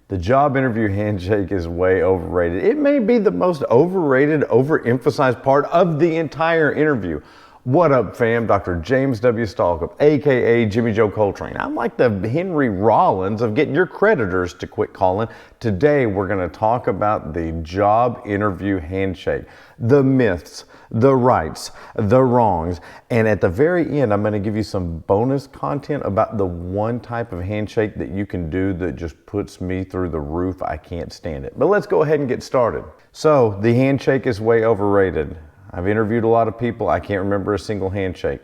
The job interview handshake is way overrated. It may be the most overrated, overemphasized part of the entire interview. What up, fam? Dr. James W. Stalkup, aka Jimmy Joe Coaltrain. I'm like the Henry Rollins of getting your creditors to quit calling. Today, we're going to talk about the job interview handshake, the myths, the rights, the wrongs, and at the very end, I'm going to give you some bonus content about the one type of handshake that you can do that just puts me through the roof. I can't stand it. But let's go ahead and get started. So, the handshake is way overrated. I've interviewed a lot of people. I can't remember a single handshake.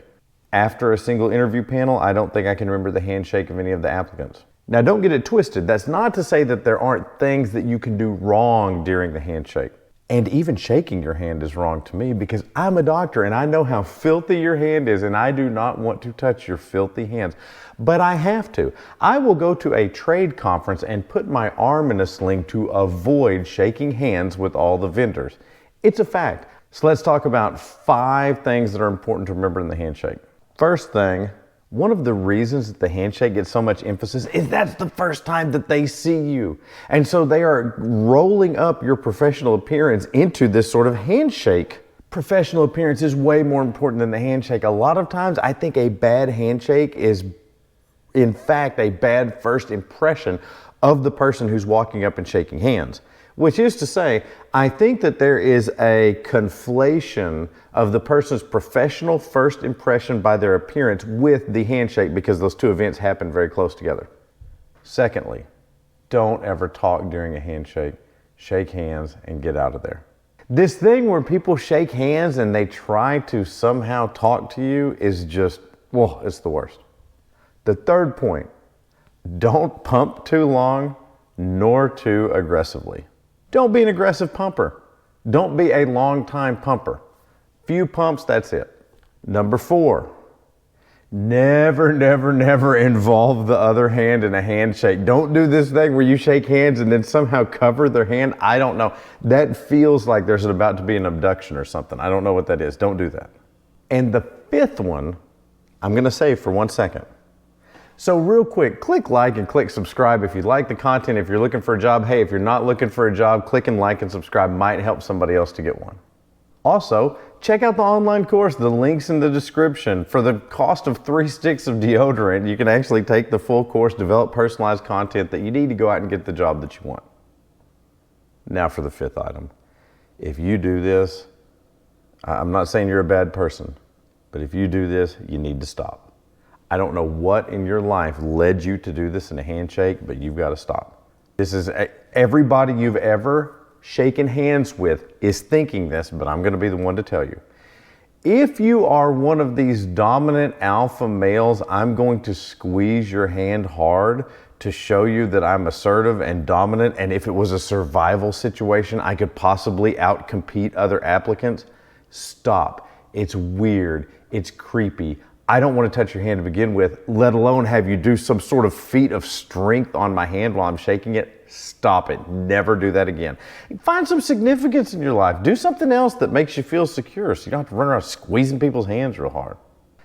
After a single interview panel, I don't think I can remember the handshake of any of the applicants. Now, don't get it twisted. That's not to say that there aren't things that you can do wrong during the handshake. And even shaking your hand is wrong to me because I'm a doctor and I know how filthy your hand is and I do not want to touch your filthy hands. But I have to. I will go to a trade conference and put my arm in a sling to avoid shaking hands with all the vendors. It's a fact. So let's talk about 5 things that are important to remember in the handshake. First thing, one of the reasons that the handshake gets so much emphasis is that's the first time that they see you. And so they are rolling up your professional appearance into this sort of handshake. Professional appearance is way more important than the handshake. A lot of times I think a bad handshake is in fact a bad first impression of the person who's walking up and shaking hands. Which is to say, I think that there is a conflation of the person's professional first impression by their appearance with the handshake because those two events happen very close together. Secondly, don't ever talk during a handshake. Shake hands and get out of there. This thing where people shake hands and they try to somehow talk to you is just, well, it's the worst. The third point, don't pump too long nor too aggressively. Don't be an aggressive pumper. Don't be a long time pumper. Few pumps, that's it. Number 4, never involve the other hand in a handshake. Don't do this thing where you shake hands and then somehow cover their hand. I don't know. That feels like there's about to be an abduction or something. I don't know what that is. Don't do that. And the 5th one, I'm going to save for 1 second. So real quick, click like and click subscribe if you like the content. If you're looking for a job, hey, if you're not looking for a job, clicking like and subscribe might help somebody else to get one. Also, check out the online course. The link's in the description. For the cost of 3 sticks of deodorant, you can actually take the full course, develop personalized content that you need to go out and get the job that you want. Now for the 5th item. If you do this, I'm not saying you're a bad person, but if you do this, you need to stop. I don't know what in your life led you to do this in a handshake, but you've got to stop. This is everybody you've ever shaken hands with is thinking this, but I'm going to be the one to tell you. If you are one of these dominant alpha males, I'm going to squeeze your hand hard to show you that I'm assertive and dominant, and if it was a survival situation, I could possibly outcompete other applicants. Stop. It's weird. It's creepy. I don't want to touch your hand to begin with, let alone have you do some sort of feat of strength on my hand while I'm shaking it. Stop it. Never do that again. Find some significance in your life. Do something else that makes you feel secure so you don't have to run around squeezing people's hands real hard.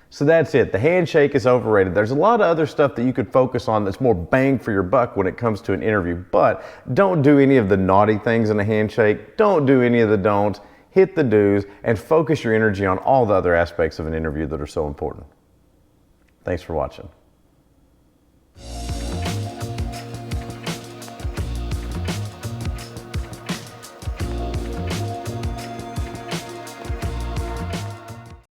So that's it. The handshake is overrated. There's a lot of other stuff that you could focus on that's more bang for your buck when it comes to an interview, but don't do any of the naughty things in a handshake. Don't do any of the don'ts. Hit the do's and focus your energy on all the other aspects of an interview that are so important. Thanks for watching.